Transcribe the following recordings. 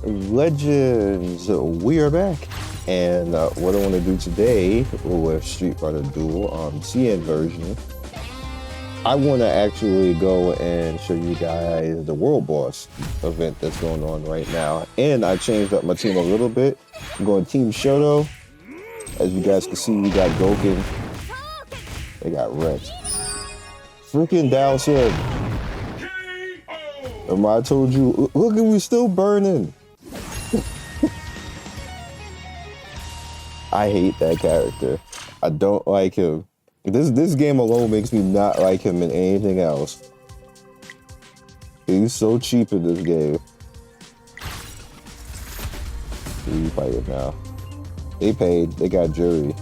Legends, we are back, and what I want to do today with Street Fighter Duel, Scion version, I want to actually go and show you guys the World Boss event that's going on right now, and I changed up my team a little bit. I'm going Team Shoto. As you guys can see, we got Gouken. They got wrecked. Freaking Dow said, I told you, look, we still burning. I hate that character. I don't like him. This game alone makes me not like him in anything else. He's so cheap in this game. We fight it now. They paid. They got jury.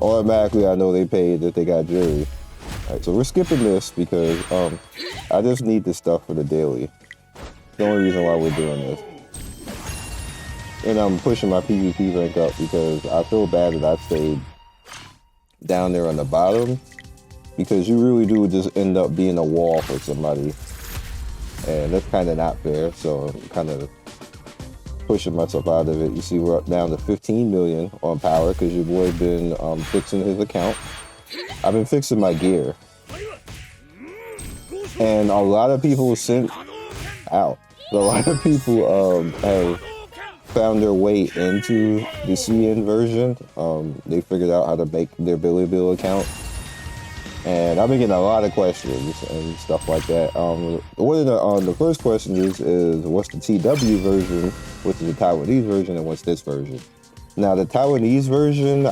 Automatically, I know they paid that they got jury. All right, so we're skipping this because I just need this stuff for the daily. The only reason why we're doing this. And I'm pushing my PvP rank up because I feel bad that I stayed down there on the bottom, because you really do just end up being a wall for somebody, and that's kind of not fair. So I'm kind of pushing myself out of it. You see, we're up down to 15 million on power because your boy been fixing his account. I've been fixing my gear, and a lot of people sent out. A lot of people have found their way into the Scion version. They figured out how to make their Billy Bill account, and I've been getting a lot of questions and stuff like that. One of the first question is what's the TW version, what's the Taiwanese version, and what's this version? Now the Taiwanese version,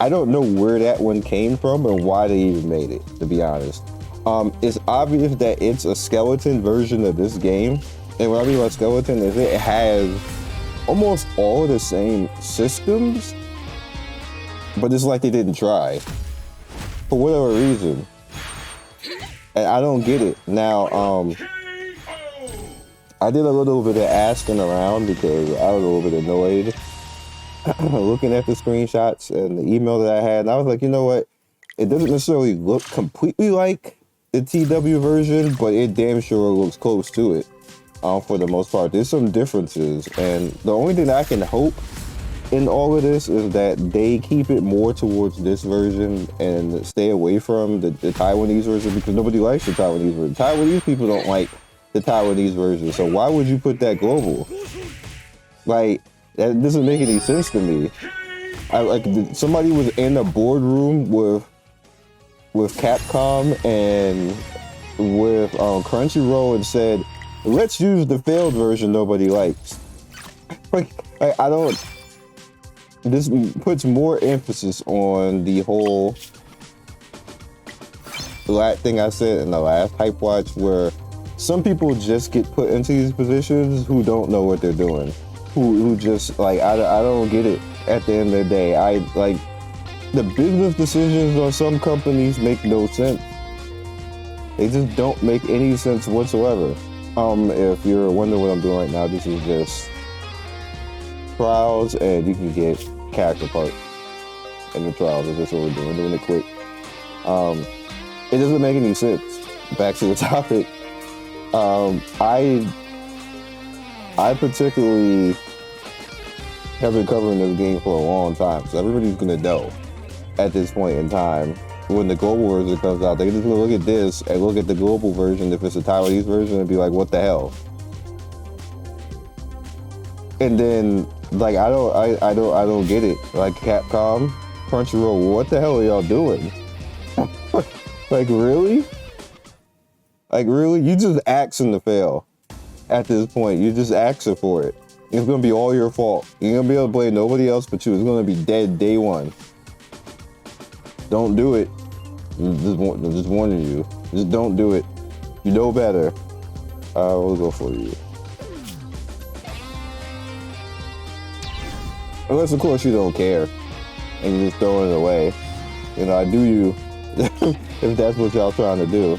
I don't know where that one came from or why they even made it, to be honest. It's obvious that it's a skeleton version of this game, and what I mean by skeleton is it has almost all the same systems, but it's like they didn't try for whatever reason, and I don't get it. Now, I did a little bit of asking around because I was a little bit annoyed looking at the screenshots and the email that I had, and I was like, you know what? It doesn't necessarily look completely like the TW version, but it damn sure looks close to it. For the most part, there's some differences, and the only thing I can hope in all of this is that they keep it more towards this version and stay away from the Taiwanese version, because nobody likes the Taiwanese version. Taiwanese people don't like the Taiwanese version, so why would you put that global? Like, that doesn't make any sense to me. Somebody was in a boardroom with Capcom and with Crunchyroll and said, let's use the failed version nobody likes. I don't. This puts more emphasis on the whole thing I said in the last Hype Watch, where some people just get put into these positions who don't know what they're doing, who just I don't get it. At the end of the day, the business decisions on some companies make no sense. They just don't make any sense whatsoever. If you're wondering what I'm doing right now, this is just trials, and you can get character parts in the trials. That's just what we're doing. We're doing it quick. It doesn't make any sense. Back to the topic. I particularly have been covering this game for a long time, so everybody's gonna know at this point in time. When the global version comes out, they're just gonna look at this and look at the global version, if it's a Taiwanese version, and be like, what the hell? And then, I don't get it. Like, Capcom, Crunchyroll, what the hell are y'all doing? Really? Really? You just asking to fail at this point. You just asking for it. It's gonna be all your fault. You're gonna be able to play nobody else but you. It's gonna be dead day one. Don't do it. Just warning you. Just don't do it. You know better. We'll go for you. Unless, of course, you don't care and you're just throwing it away. I do you if that's what y'all trying to do.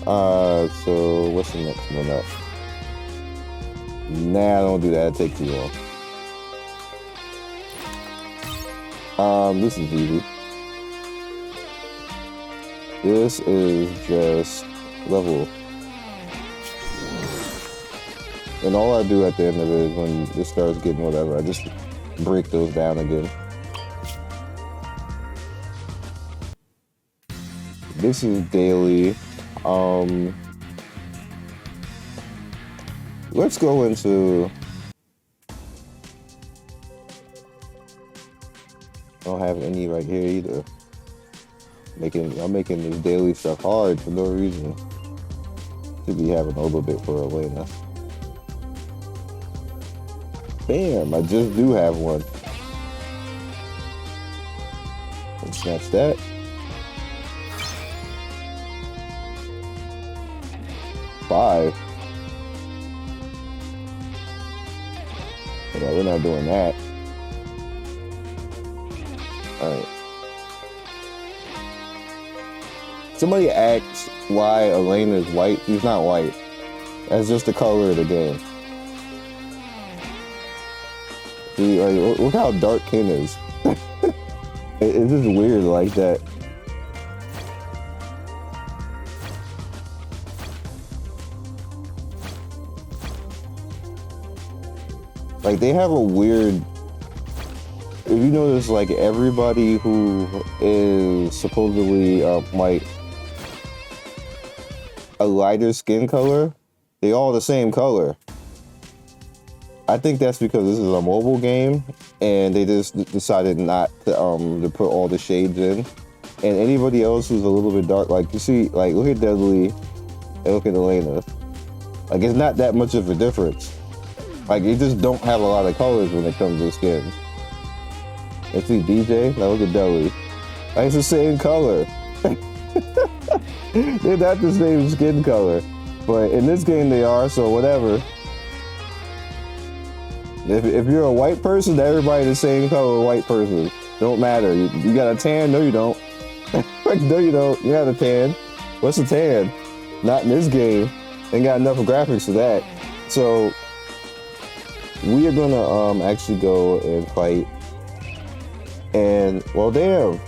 So what's the next one up? Nah, don't do that. It takes too long. This is easy. This is just level And all I do at the end of it is when it starts getting whatever, I just break those down again. This is daily. Let's go into... I don't have any right here either. I'm making this daily stuff hard for no reason. Should be having a little bit for Elena. Bam, I just do have one. Let's snatch that. Five. Yeah, we're not doing that. Alright. Somebody asked why Elena is white. She's not white. That's just the color of the game. See, like, look how dark Ken is. It's just weird like that. Like, they have a weird... If you notice, like, everybody who is supposedly white, a lighter skin color, they all the same color. I think that's because this is a mobile game and they just decided not to put all the shades in. And anybody else who's a little bit dark, like you see, like look at Deadly and look at Elena. Like it's not that much of a difference. Like they just don't have a lot of colors when it comes to skin. Let's see DJ, now look at Deadly. Like it's the same color. They're not the same skin color. But in this game they are, so whatever. If you're a white person, everybody the same color white person. Don't matter. You got a tan? No, you don't. No, you don't. You got a tan. What's a tan? Not in this game. Ain't got enough graphics for that. So we are gonna actually go and fight. And well, damn,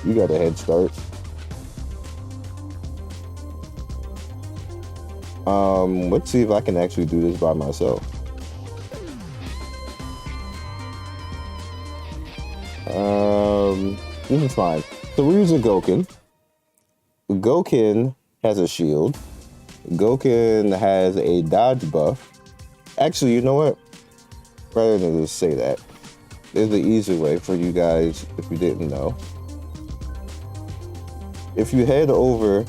you got a head start. Let's see if I can actually do this by myself. This is fine. So we're using Gouken. Gouken has a shield. Gouken has a dodge buff. Actually, you know what? Rather than just say that, there's an easy way for you guys if you didn't know. If you head over,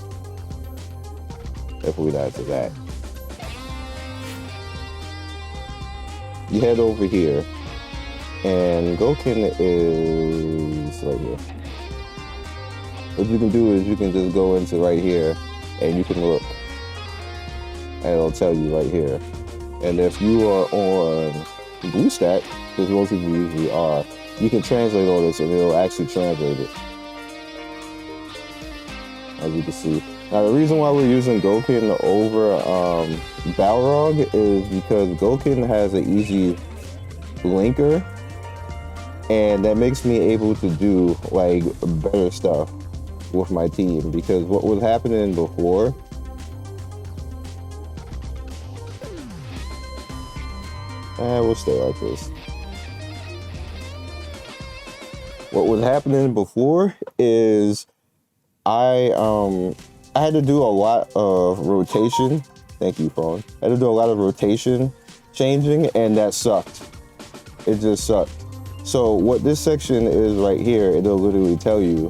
if we dive to that, you head over here, and Gouken is right here. What you can do is you can just go into right here, and you can look, and it'll tell you right here. And if you are on BlueStack, because most people usually are, you can translate all this, and it'll actually translate it, as you can see. Now, the reason why we're using Gouken over Balrog is because Gouken has an easy linker, and that makes me able to do like better stuff with my team. Because what was happening before, we'll stay like this. What was happening before is I had to do a lot of rotation. Thank you, phone. I had to do a lot of rotation changing, and that sucked. It just sucked. So what this section is right here, it'll literally tell you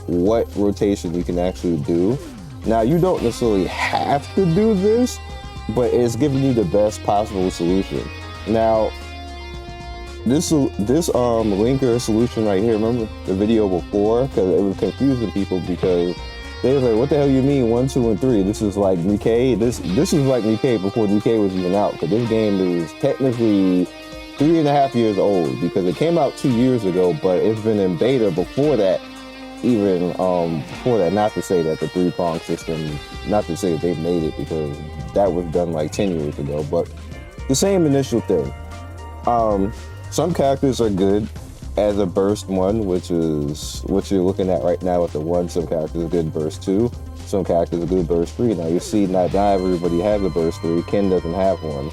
what rotation you can actually do. Now, you don't necessarily have to do this, but it's giving you the best possible solution. Now, this linker solution right here, remember the video before? Because it was confusing people because they was like, what the hell you mean 1, 2, and 3? This is like Nikkei. This is like Nikkei before Nikkei was even out. Because this game is technically 3.5 years old because it came out 2 years ago, but it's been in beta before that. Even before that, not to say that the 3-prong system, not to say that they made it because that was done like 10 years ago, but the same initial thing. Some characters are good as a burst 1, which is what you're looking at right now with the 1. Some characters are good burst 2. Some characters are good burst 3. Now you see, not everybody has a burst 3. Ken doesn't have one.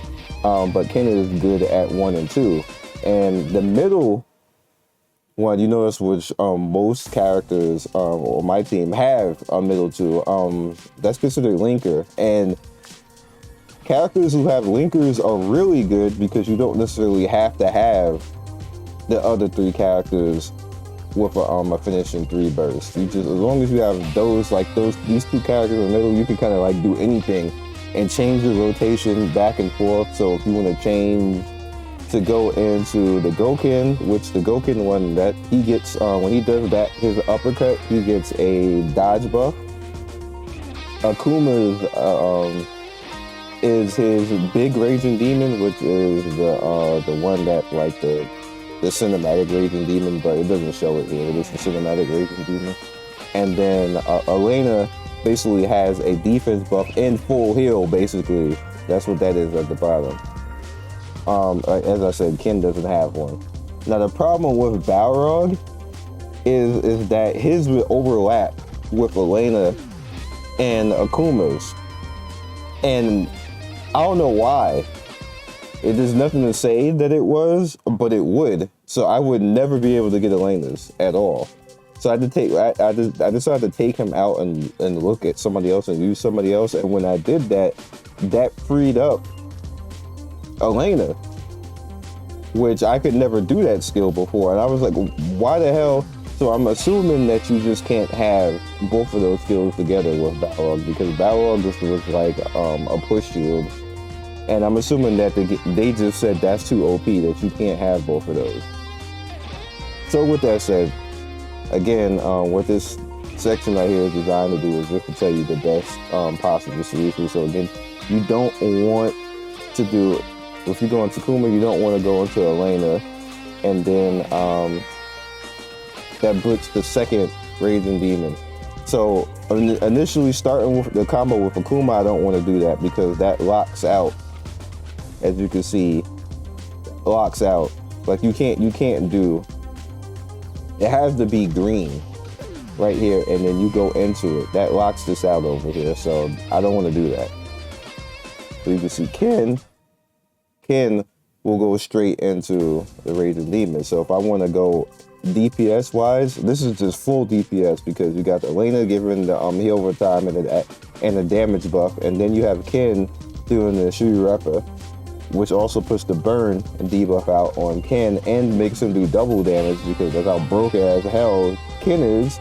But Ken is good at 1 and 2. And the middle one, you notice, which most characters or my team have a middle 2. That's considered linker. And characters who have linkers are really good because you don't necessarily have to have the other 3 characters with a finishing 3 burst. You just, as long as you have these 2 characters in the middle, you can kind of like do anything and change your rotation back and forth. So if you want to change to go into the Gouken, which the Gouken one, that he gets when he does that, his uppercut, he gets a dodge buff. Akuma's is his big raging demon, which is the one that like the cinematic raging demon, but it doesn't show it here. It is the cinematic raging demon. And then Elena basically has a defense buff and full heal. Basically, that's what that is at the bottom. As I said, Ken doesn't have one. Now the problem with Balrog is that his will overlap with Elena and Akuma's, and I don't know why. There's nothing to say that it was, but it would. So I would never be able to get Elena's at all. So I decided to take him out and look at somebody else and use somebody else. And when I did that, that freed up Elena, which I could never do that skill before. And I was like, why the hell? So I'm assuming that you just can't have both of those skills together with Balrog, because Balrog just was like a push shield. And I'm assuming that they just said that's too OP, that you can't have both of those. So with that said, again, what this section right here is designed to do is just to tell you the best possible solution. So again, you don't want to do, if you go into Kuma, you don't want to go into Elena, and then that puts the second Raging Demon. So initially starting with the combo with Akuma, I don't want to do that because that locks out. As you can see, locks out. Like you can't do. It has to be green right here, and then you go into it. That locks this out over here, so I don't want to do that. So you can see Ken will go straight into the Raging Demon. So if I want to go DPS wise, this is just full DPS because you got Elena giving the heal over time and a damage buff, and then you have Ken doing the Shuri Reppa, which also puts the burn and debuff out on Ken and makes him do double damage because that's how broke as hell Ken is.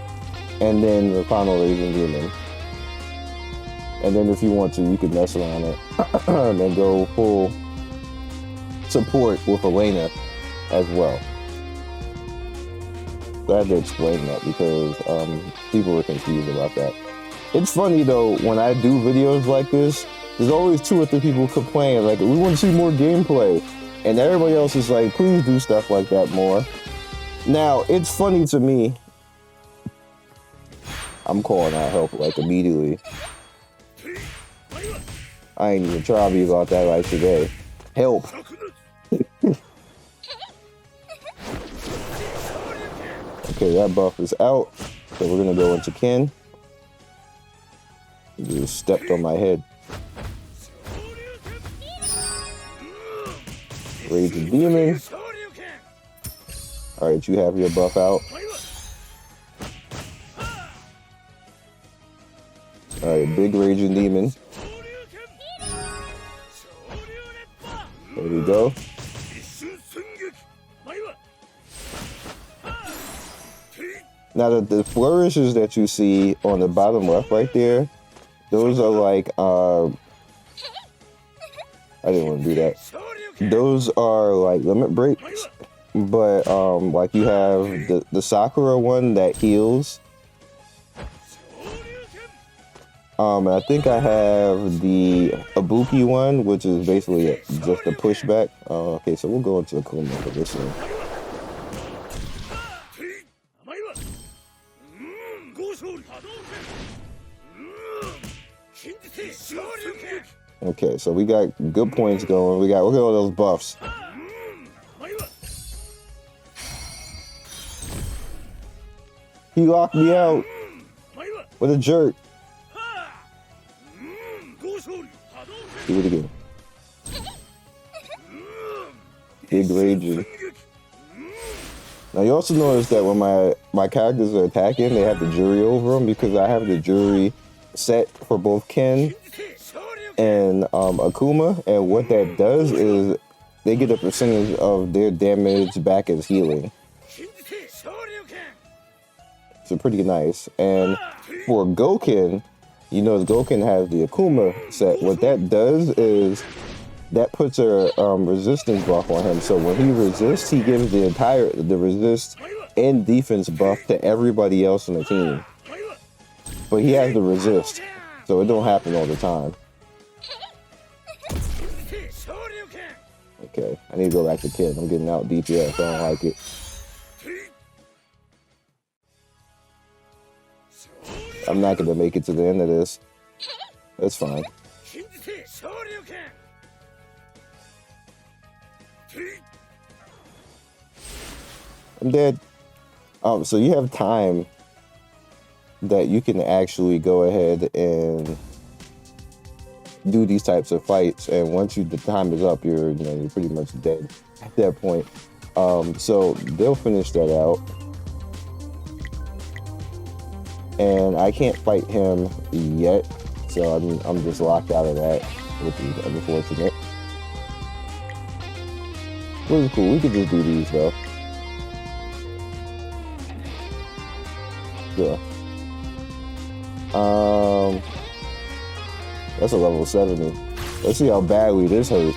And then the final Raging Demon. And then if you want to, you can mess around it and then go full support with Elena as well. Glad to explain that because people were confused about that. It's funny though, when I do videos like this, there's always 2 or 3 people complaining, like, we want to see more gameplay. And everybody else is like, please do stuff like that more. Now, it's funny to me. I'm calling out help, like, immediately. I ain't even trying to be about that like today. Help. Okay, that buff is out. So we're going to go into Ken. You just stepped on my head. Raging Demon. Alright, you have your buff out. Alright, big Raging Demon. There we go. Now the flourishes that you see on the bottom left right there, those are like I didn't want to do that. Those are like limit breaks, but like you have the Sakura one that heals. I think I have the Ibuki one, which is basically just a pushback. Okay, so we'll go into Akuma for this one. Okay, so we got good points going. Look at all those buffs. He locked me out. What a jerk. Do it again. Big raging. Now you also notice that when my characters are attacking, they have the jury over them because I have the jury set for both Ken and Akuma, and what that does is they get a percentage of their damage back as healing. So pretty nice. And for Gouken, you know, Gouken has the Akuma set. What that does is that puts a resistance buff on him. So when he resists, he gives the resist and defense buff to everybody else on the team. But he has the resist, so it don't happen all the time. Okay, I need to go back to Ken. I'm getting out DPS. I don't like it. I'm not going to make it to the end of this. That's fine. I'm dead. So you have time that you can actually go ahead and do these types of fights, and once the time is up, you're pretty much dead at that point. So they'll finish that out, and I can't fight him yet, so I'm just locked out of that, which is unfortunate. Which is cool. We could just do these though. Yeah. That's a level 70. Let's see how badly this hurt.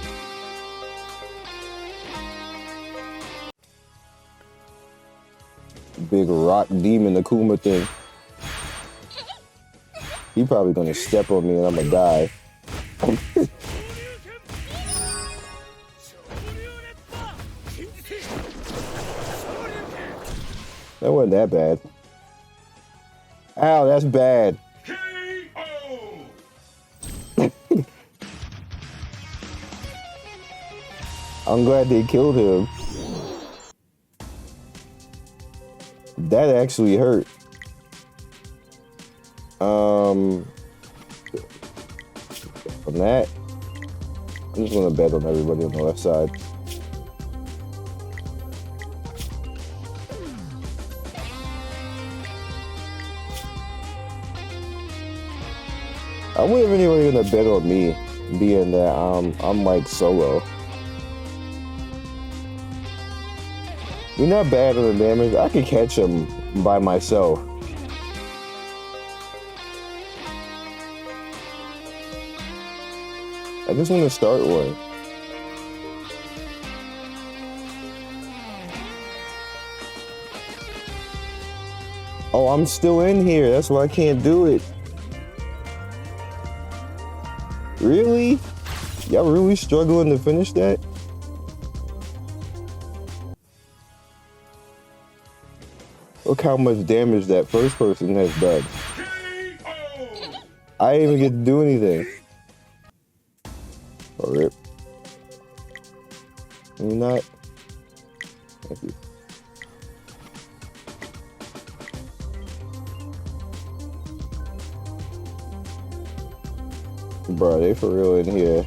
Big rock demon Akuma thing. He probably gonna step on me and I'm gonna die. That wasn't that bad. Ow, that's bad. I'm glad they killed him. That actually hurt. From that, I'm just gonna bet on everybody on the left side. I wonder if anybody gonna bet on me, being that I'm like solo. You're not bad on the damage. I can catch him by myself. I just want to start one. Oh, I'm still in here. That's why I can't do it. Really? Y'all really struggling to finish that? Look how much damage that first person has done. I didn't even get to do anything. Oh, rip. You're not. Thank you. Bro, they for real in here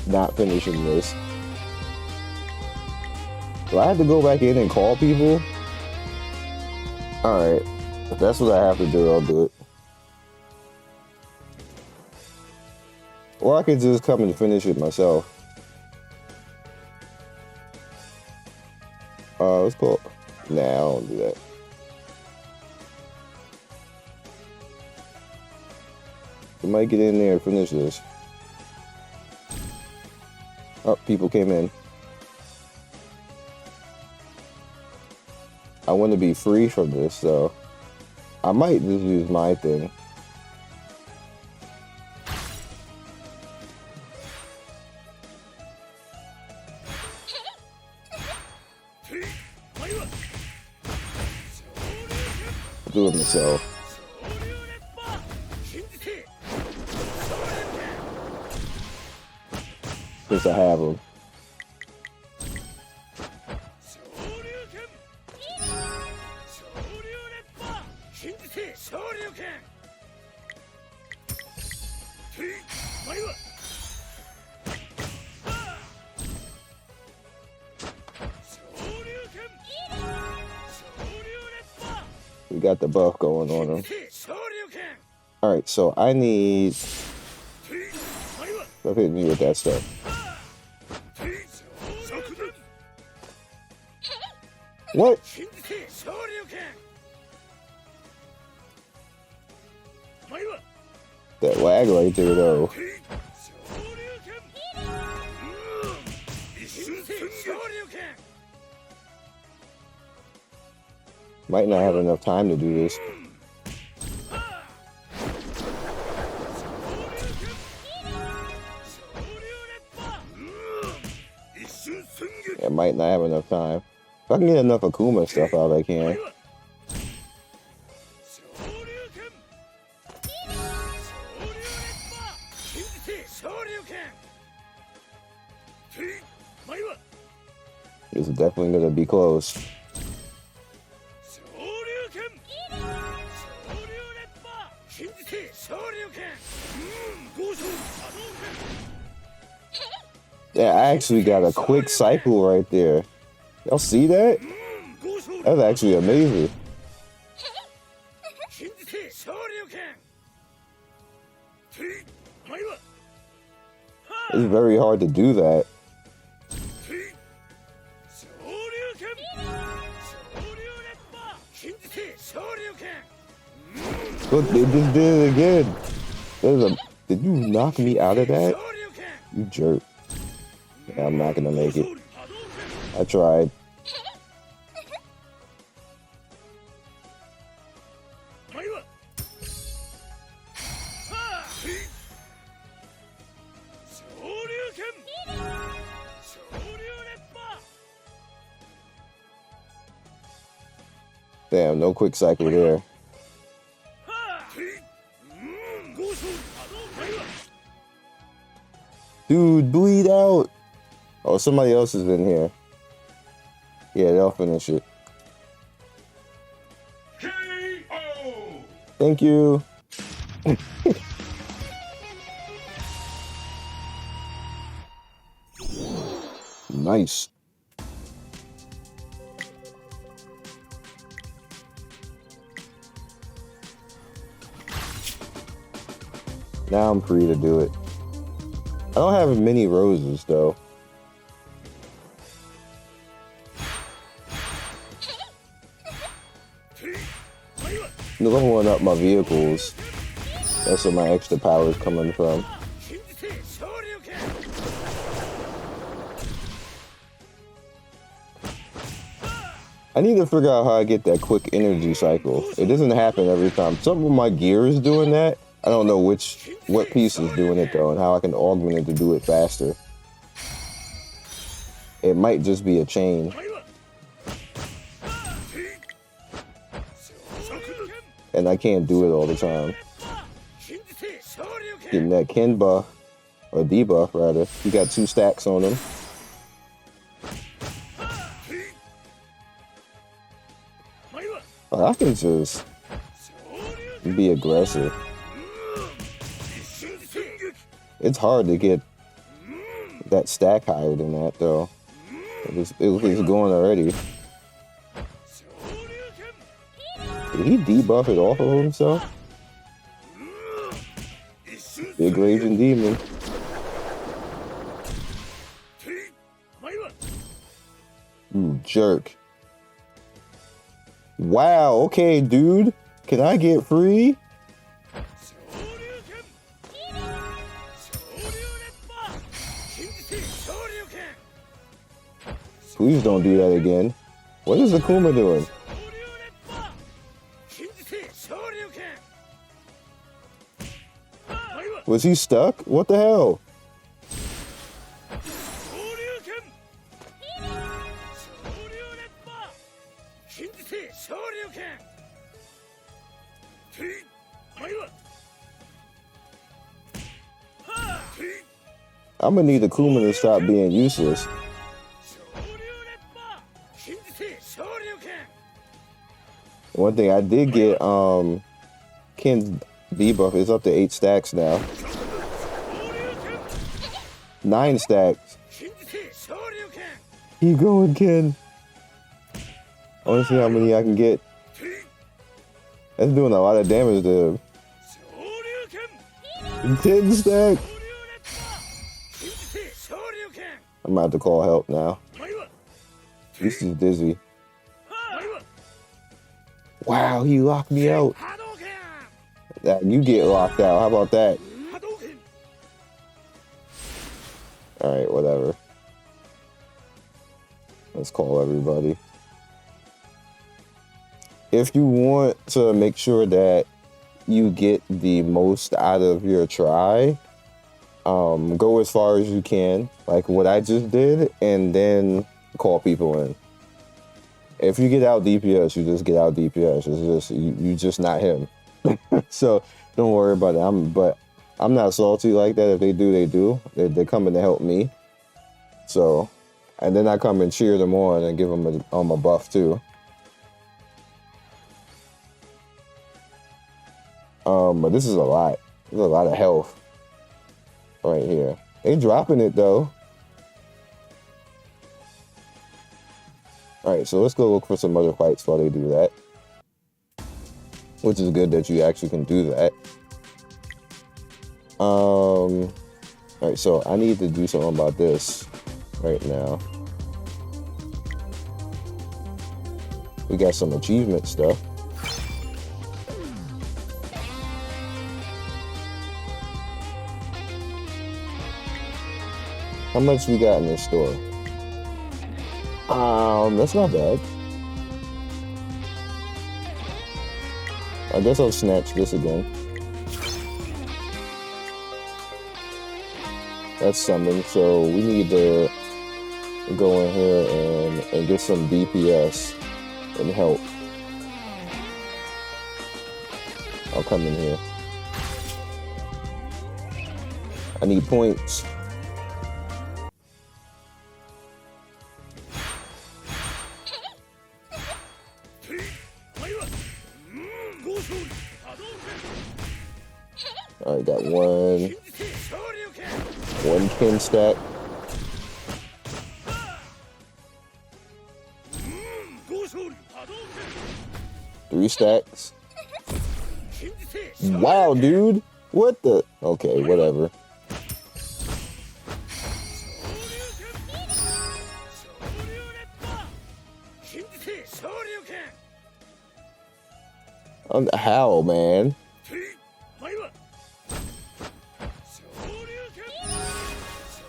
not finishing this. Do I have to go back in and call people? Alright, if that's what I have to do, I'll do it. Or I could just come and finish it myself. Let's call. Nah, I don't do that. Somebody get in there and finish this. Oh, people came in. I want to be free from this, so I might just use my thing. Do it myself. Since I have them. We got the buff going on him. Alright, so I need... Stop hitting me with that stuff. What? That lag right there, though. Might not have enough time to do this. I might not have enough time. If I can get enough Akuma stuff out, I can. This is definitely gonna be close. Yeah, I actually got a quick cycle right there. Y'all see that? That's actually amazing. It's very hard to do that. Look, they just did it again. Did you knock me out of that? You jerk. Yeah, I'm not gonna make it. I tried. Damn, no quick cycle there. Dude, bleed out. Oh, somebody else is in here. Yeah, they'll finish it. Thank you. Nice. Now I'm free to do it. I don't have many roses though. Leveling up my vehicles. That's where my extra power is coming from. I need to figure out how I get that quick energy cycle. It doesn't happen every time. Some of my gear is doing that. I don't know what piece is doing it though, and how I can augment it to do it faster. It might just be a chain. And I can't do it all the time. Getting that Ken buff, or debuff rather. He got 2 stacks on him. I can just be aggressive. It's hard to get that stack higher than that though. It was going already. Did he debuff it off of himself? Big raging demon. You jerk. Wow, okay, dude. Can I get free? Please don't do that again. What is Akuma doing? Was he stuck? What the hell? I'm gonna need Akuma to stop being useless. One thing I did get, Ken's debuff is up to 8 stacks now. 9 stacks. Keep going, Ken. I want to see how many I can get. That's doing a lot of damage to him. 10 stacks. I'm about to call help now. This is dizzy. Wow, he locked me out. You get locked out. How about that? Alright, whatever. Let's call everybody. If you want to make sure that you get the most out of your try, go as far as you can, like what I just did, and then call people in. If you get out DPS, you just get out DPS. It's just you just not him. So don't worry about it. But I'm not salty like that. If they do, they do. They're coming to help me. So, and then I come and cheer them on and give them a buff too. But this is a lot. There's a lot of health right here. They dropping it though. All right, so let's go look for some other fights while they do that. Which is good that you actually can do that. All right, so I need to do something about this right now. We got some achievement stuff. How much we got in this store? That's not bad. I guess I'll snatch this again. That's summon, so we need to go in here and get some DPS and help. I'll come in here. I need points. All right, got one Ken stack. Three stacks. Wow, dude. What the? Okay, whatever. How, man?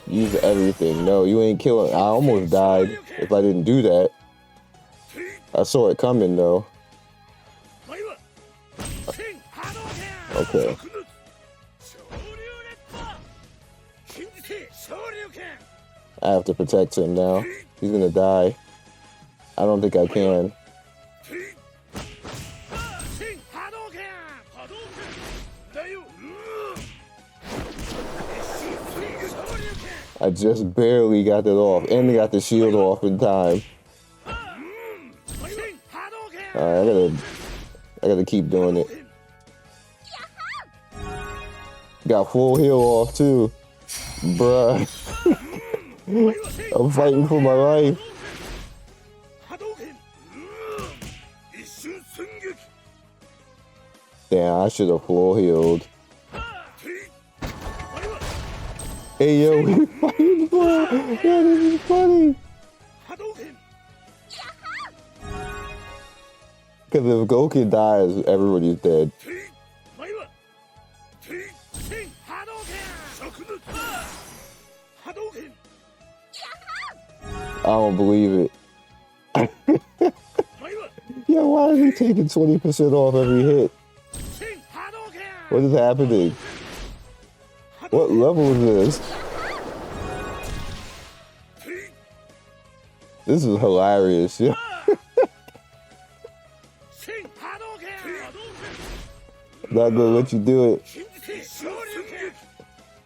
Use everything. No, you ain't killing. I almost died if I didn't do that. I saw it coming though. Okay. I have to protect him now. He's gonna die. I don't think I can. I just barely got it off, and got the shield off in time. Alright, I gotta keep doing it. Got full heal off too. Bruh. I'm fighting for my life. Damn, I should have full healed. Hey yo, we fighting for it. Yeah, this is funny. Because if Gouken dies, everybody's dead. I don't believe it. Yeah, why is he taking 20% off every hit? What is happening? What level is this? This is hilarious. Yeah. Not gonna let you do it.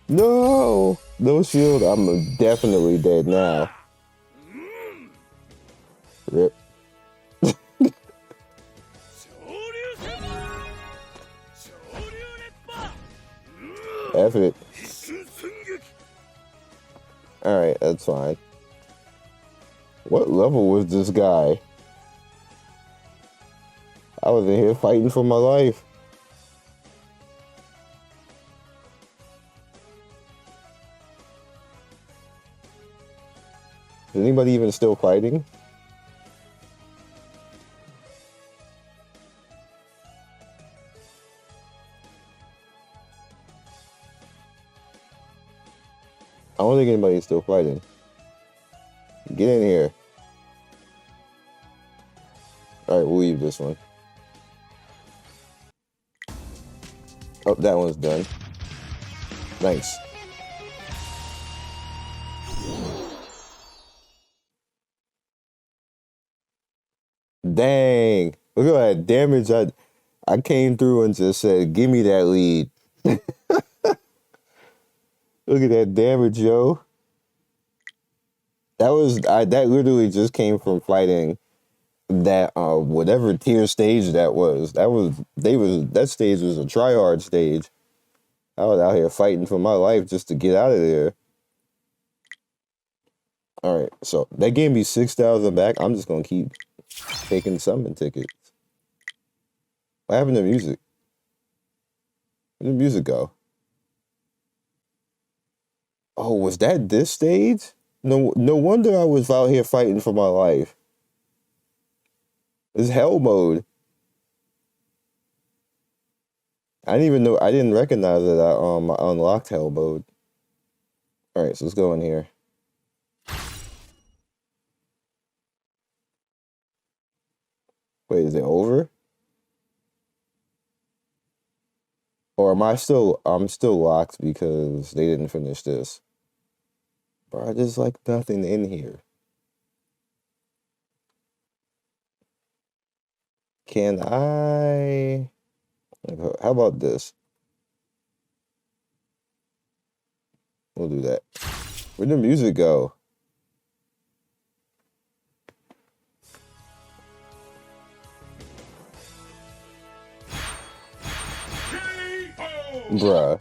No! No shield. I'm definitely dead now. F it. Alright, that's fine. What level was this guy? I was in here fighting for my life. Is anybody even still fighting? I don't think anybody's still fighting. Get in here. Alright, we'll leave this one. Oh, that one's done. Nice. Dang. Look at that damage. I came through and just said, give me that lead. Look at that damage, yo. That literally just came from fighting that whatever tier stage that was. That stage was a tryhard stage. I was out here fighting for my life just to get out of there. Alright, so that gave me 6,000 back. I'm just gonna keep taking summon tickets. What happened to music? Where'd the music go? Oh, was that this stage? No wonder I was out here fighting for my life. It's hell mode. I didn't recognize that I unlocked hell mode. Alright, so let's go in here. Wait, is it over? Or I'm still locked because they didn't finish this. Bro, there's like nothing in here. Can I... How about this? We'll do that. Where'd the music go? Bruh.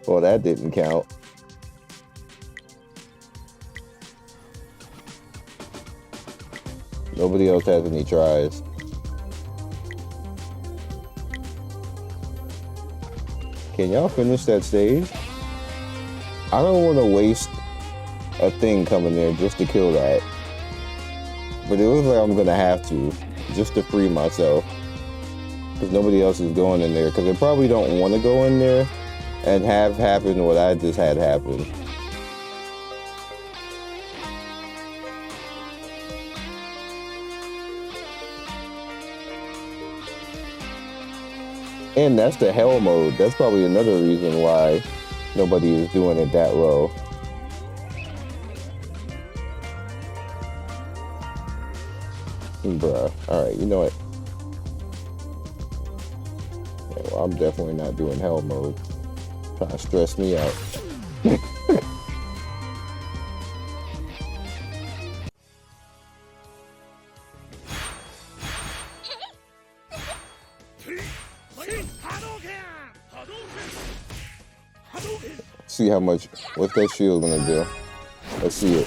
Well, that didn't count. Nobody else has any tries. Can y'all finish that stage? I don't want to waste a thing coming there just to kill that. But it looks like I'm going to have to, just to free myself. Because nobody else is going in there. Because they probably don't want to go in there and have happen what I just had happen. And that's the hell mode. That's probably another reason why nobody is doing it that low. Bruh. Alright, you know what? Yeah, well, I'm definitely not doing hell mode. Trying to stress me out. See how much, what's that shield gonna do? Let's see it.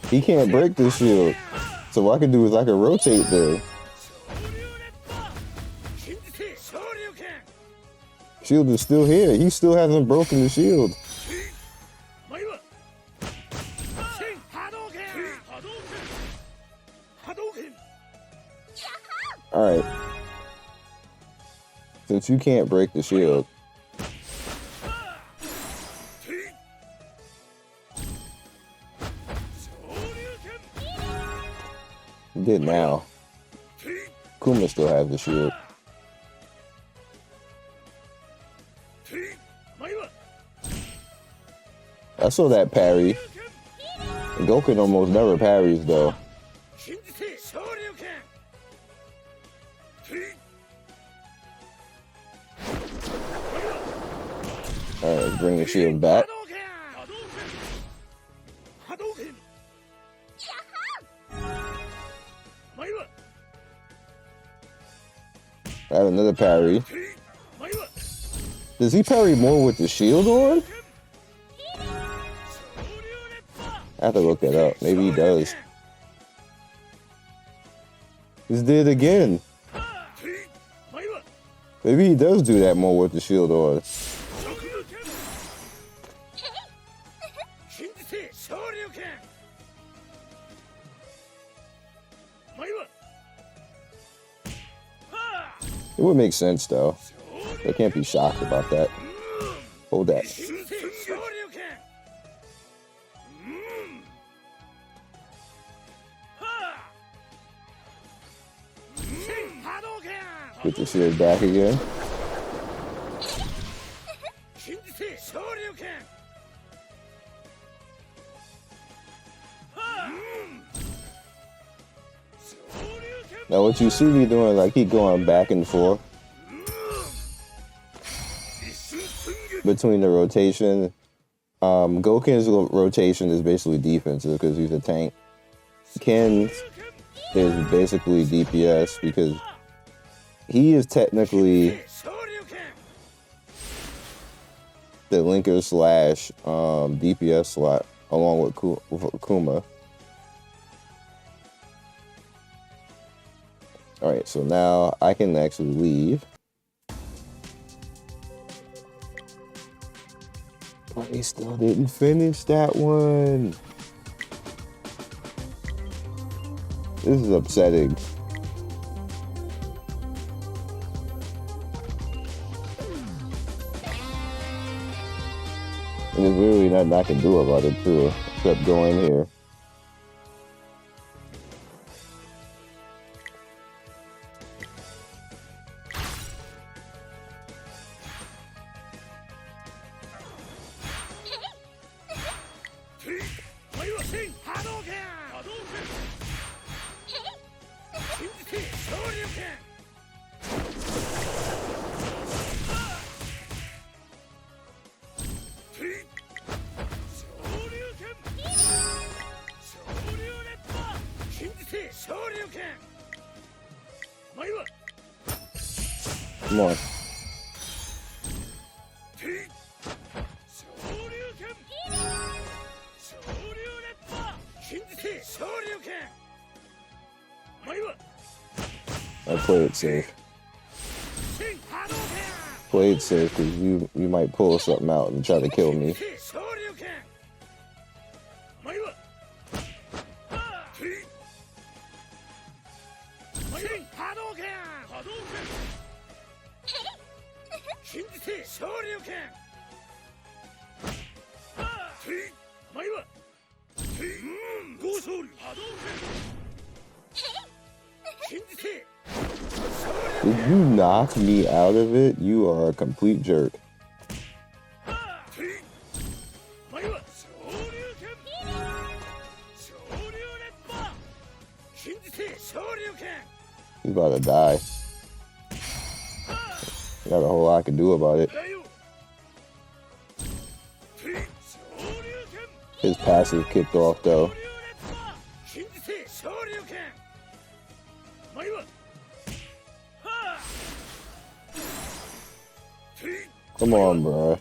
He can't break this shield. So what I can do is I can rotate there. Shield is still here. He still hasn't broken the shield. Alright. Since you can't break the shield. You did now. Kuma still has the shield. I saw that parry. Gouken almost never parries though. Alright, bring the shield back. Add another parry. Does he parry more with the shield on? I have to look that up. Maybe he does. Just did it again. Maybe he does do that more with the shield on. It would make sense though. They can't be shocked about that. Hold that. Get the shield back again. Now what you see me doing, like keep going back and forth between the rotation. Gouken's rotation is basically defensive because he's a tank. Ken is basically DPS because he is technically the linker slash DPS slot along with Kuma. Alright, so now I can actually leave. But he still didn't finish that one. This is upsetting. And there's really nothing I can do about it too, except go in here. Come on. I played it safe. Played safe because you might pull something out and try to kill me. If you knock me out of it, you are a complete jerk. He's about to die. Not a whole lot I can do about it. His passive kicked off though. Come on, bro.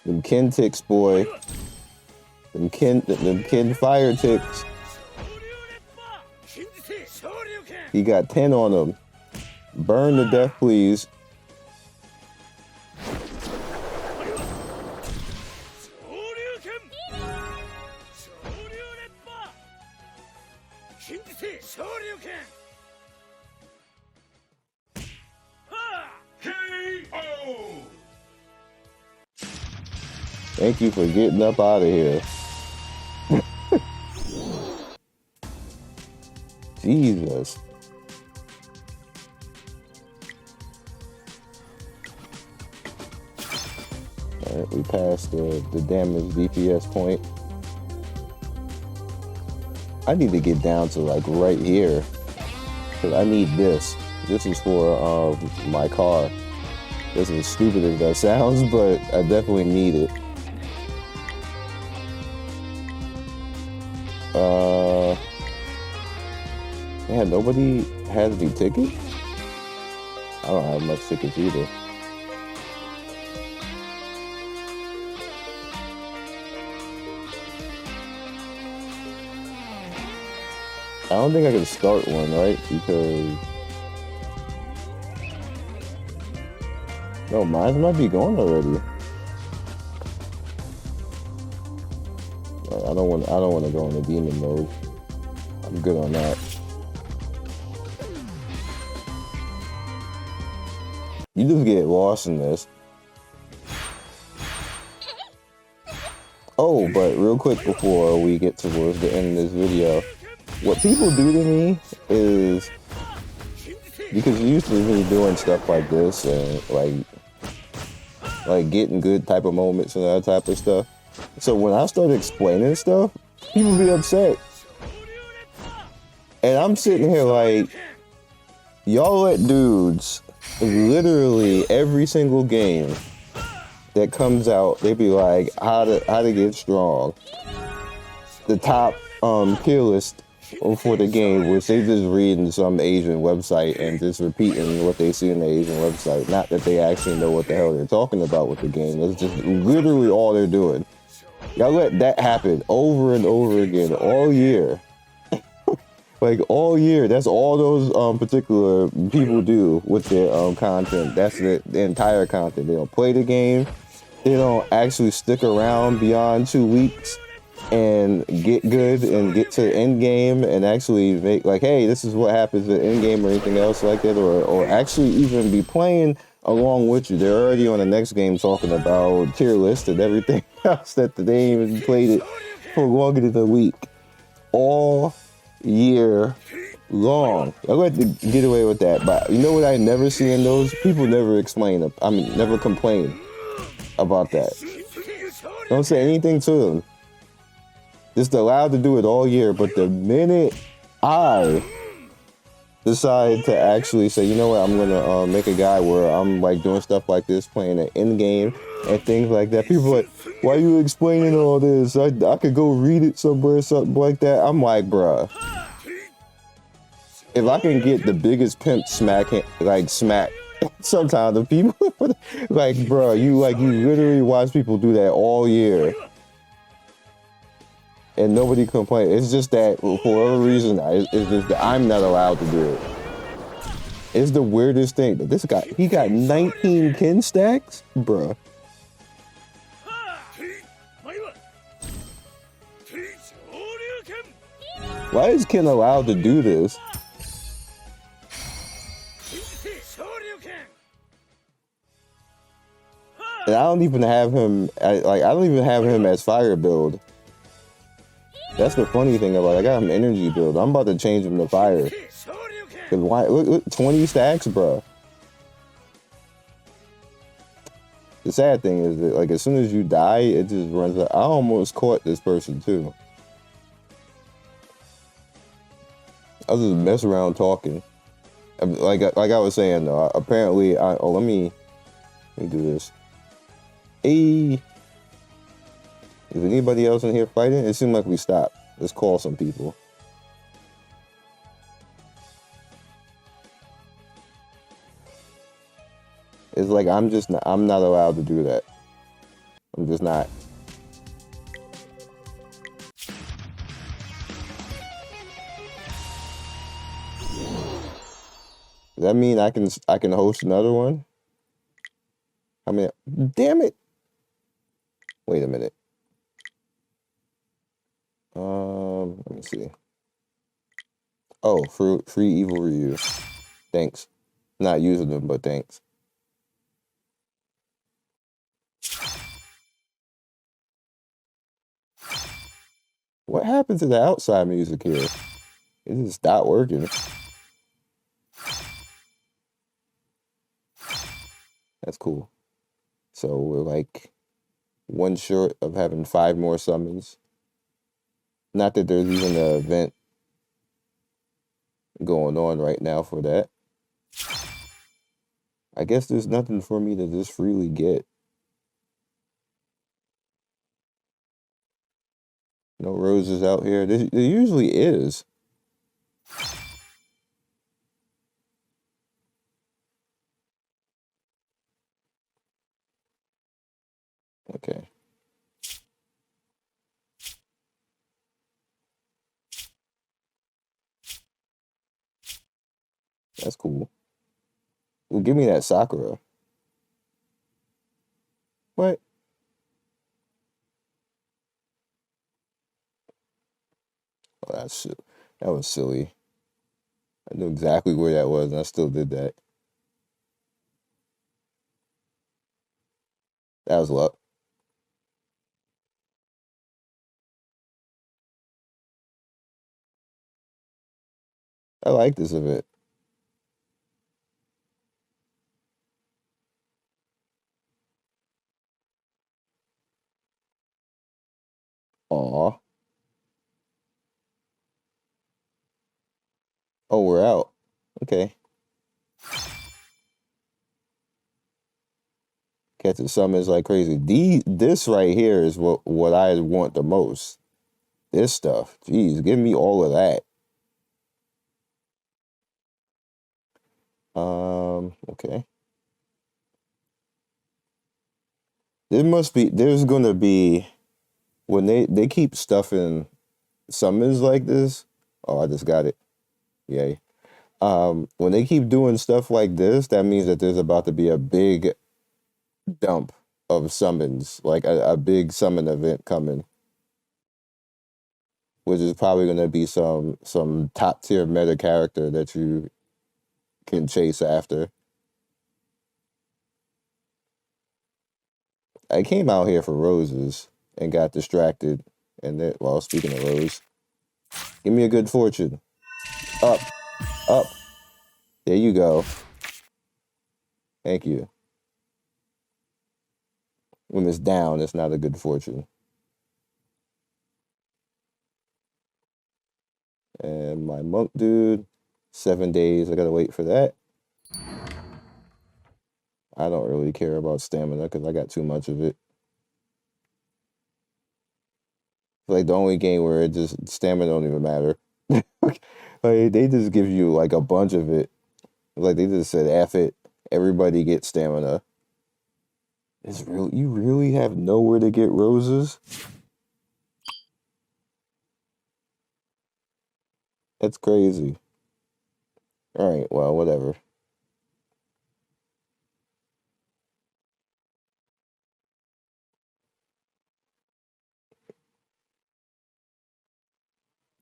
Them Ken ticks, boy. Them Ken fire ticks. He got 10 on him. Burn to death, please. Thank you for getting up out of here. Jesus. Alright, we passed the damage DPS point. I need to get down to like right here. Cause I need this. This is for my car. This is stupid as that sounds, but I definitely need it. Yeah, nobody has any tickets? I don't have much tickets either. I don't think I can start one, right? Because... No, mine might be gone already. I don't want to go into demon mode. I'm good on that. You just get lost in this. Oh, but real quick before we get towards the end of this video, what people do to me is, because usually me doing stuff like this and like getting good type of moments and that type of stuff. So when I start explaining stuff, people be upset. And I'm sitting here like, y'all let dudes literally every single game that comes out, they be like, how to get strong. The top tier list for the game, which they just reading some Asian website and just repeating what they see in the Asian website. Not that they actually know what the hell they're talking about with the game. That's just literally all they're doing. Y'all let that happen over and over again all year. Like all year. That's all those particular people do with their content. That's the entire content. They don't play the game. They don't actually stick around beyond 2 weeks and get good and get to the end game and actually make like, hey, this is what happens at end game or anything else like that, or actually even be playing along with you. They're already on the next game talking about tier list and everything else that they ain't even played it for longer than a week. All year long. I like to get away with that, but you know what I never see in those? People never explain. I mean, never complain about that. Don't say anything to them. Just allowed to do it all year, but the minute I decide to actually say, you know what, I'm gonna make a guy where I'm like doing stuff like this, playing an end game and things like that. People are like, why are you explaining all this? I could go read it somewhere, something like that. I'm like, bruh, if I can get the biggest pimp smack, sometimes the people like, bruh, you literally watch people do that all year. And nobody complains. It's just that for whatever reason, it's just that I'm not allowed to do it. It's the weirdest thing. This guy, he got 19 kin stacks? Bruh. Why is Ken allowed to do this? And I don't even have him, I don't even have him as fire build. That's the funny thing about it. I got him energy build. I'm about to change him to fire. Cause why? Look, 20 stacks, bro. The sad thing is that, like, as soon as you die, it just runs out. I almost caught this person too. I was just mess around talking. Like I was saying though. Apparently, let me do this. Hey. Is anybody else in here fighting? It seemed like we stopped. Let's call some people. It's like I'm not allowed to do that. I'm just not. Does that mean I can host another one? I mean, damn it. Wait a minute. Let me see. Oh, free evil review. Thanks. Not using them, but thanks. What happened to the outside music here? It just stopped working. That's cool. So we're like one short of having 5 more summons. Not that there's even an event going on right now for that. I guess there's nothing for me to just freely get. No roses out here. There usually is. Okay. That's cool. Well, give me that Sakura. What? Oh, that was silly. I knew exactly where that was, and I still did that. That was luck. I like this event. Aw. Oh, we're out. Okay. Catching summons like crazy. This right here is what I want the most. This stuff. Jeez, give me all of that. Okay. There's gonna be when they keep stuffing summons like this. Oh, I just got it. Yay. When they keep doing stuff like this, that means that there's about to be a big dump of summons, like a big summon event coming, which is probably gonna be some top tier meta character that you can chase after. I came out here for roses and got distracted. And then, well, speaking of rose, give me a good fortune. Up, up. There you go. Thank you. When it's down, it's not a good fortune. And my monk dude, 7 days. I gotta wait for that. I don't really care about stamina because I got too much of it. It's like the only game where it just stamina don't even matter. Like they just give you like a bunch of it. Like they just said, F it. Everybody gets stamina. It's real. You really have nowhere to get roses. That's crazy. All right. Well, whatever.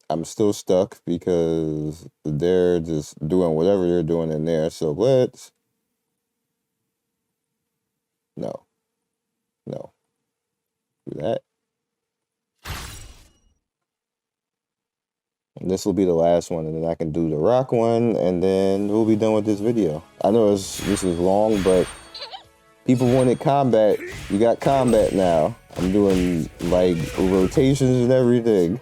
I'm still stuck because they're just doing whatever they're doing in there. So let's no, no, do that. And this will be the last one, and then I can do the rock one, and then we'll be done with this video. I know this is long, but people wanted combat. You got combat now. I'm doing like rotations and everything.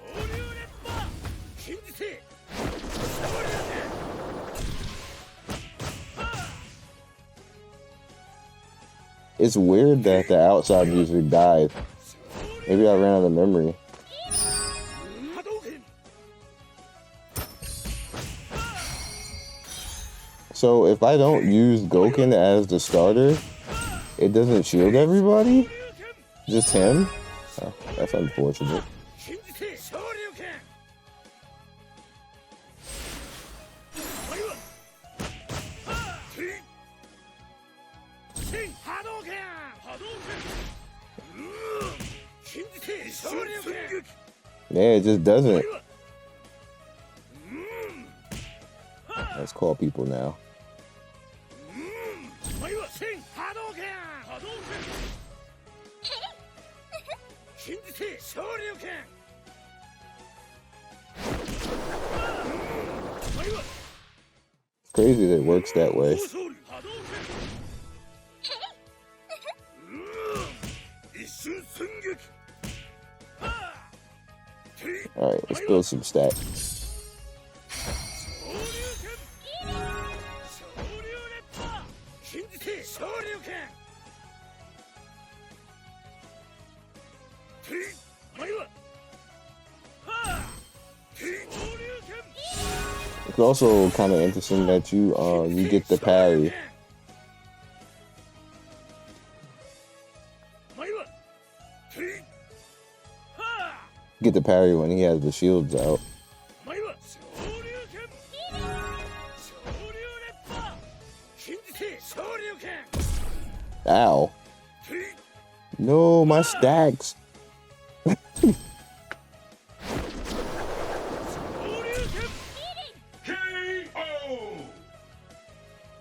It's weird that the outside music died. Maybe I ran out of memory. So if I don't use Gouken as the starter, it doesn't shield everybody? Just him? Oh, that's unfortunate. Yeah, it just doesn't. Let's call people now. It's crazy that it works that way. Alright, let's build some stats. It's also kind of interesting that you get the parry. Get the parry when he has the shields out. Ow. No, my stacks.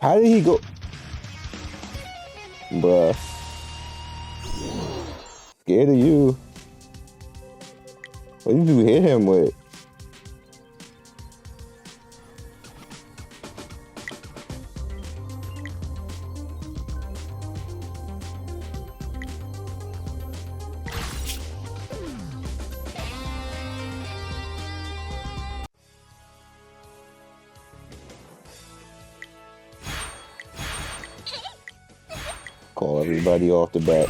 How did he go? Bruh. Scared of you. What did you hit him with? Call everybody off the bat.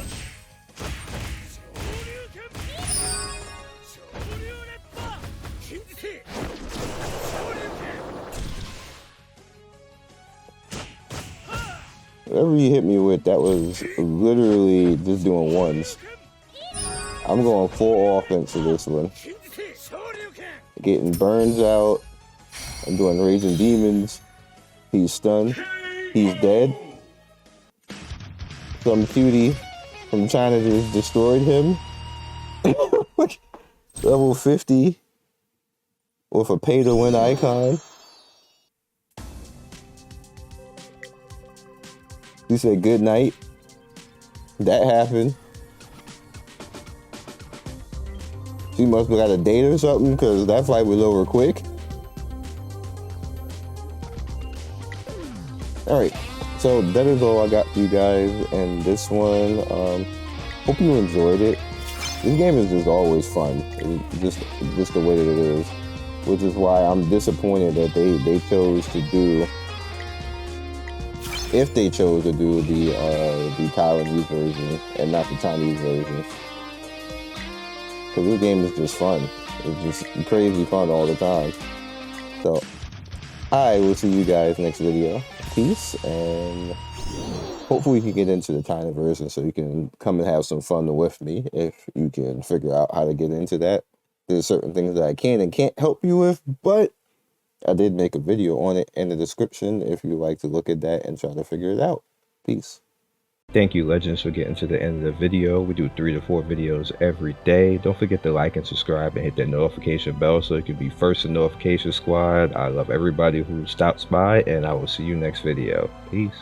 Whatever you hit me with, that was literally just doing ones. I'm going full offense for this one. Getting burns out. I'm doing Raging Demons. He's stunned. He's dead. Some cutie from China just destroyed him. Level 50 with a pay-to-win icon. He said good night. That happened. She must have got a date or something because that fight was over quick. Alright, so that is all I got for you guys and this one. Hope you enjoyed it. This game is just always fun. It's just the way that it is. Which is why I'm disappointed that they chose to do, if they chose to do the Taiwanese version and not the Chinese version. Because this game is just fun. It's just crazy fun all the time. So, I will see you guys next video. Peace, and hopefully we can get into the China version so you can come and have some fun with me if you can figure out how to get into that. There's certain things that I can and can't help you with, but I did make a video on it in the description if you'd like to look at that and try to figure it out. Peace. Thank you, Legends, for getting to the end of the video. We do 3 to 4 videos every day. Don't forget to like and subscribe and hit that notification bell so you can be first in notification squad. I love everybody who stops by, and I will see you next video. Peace.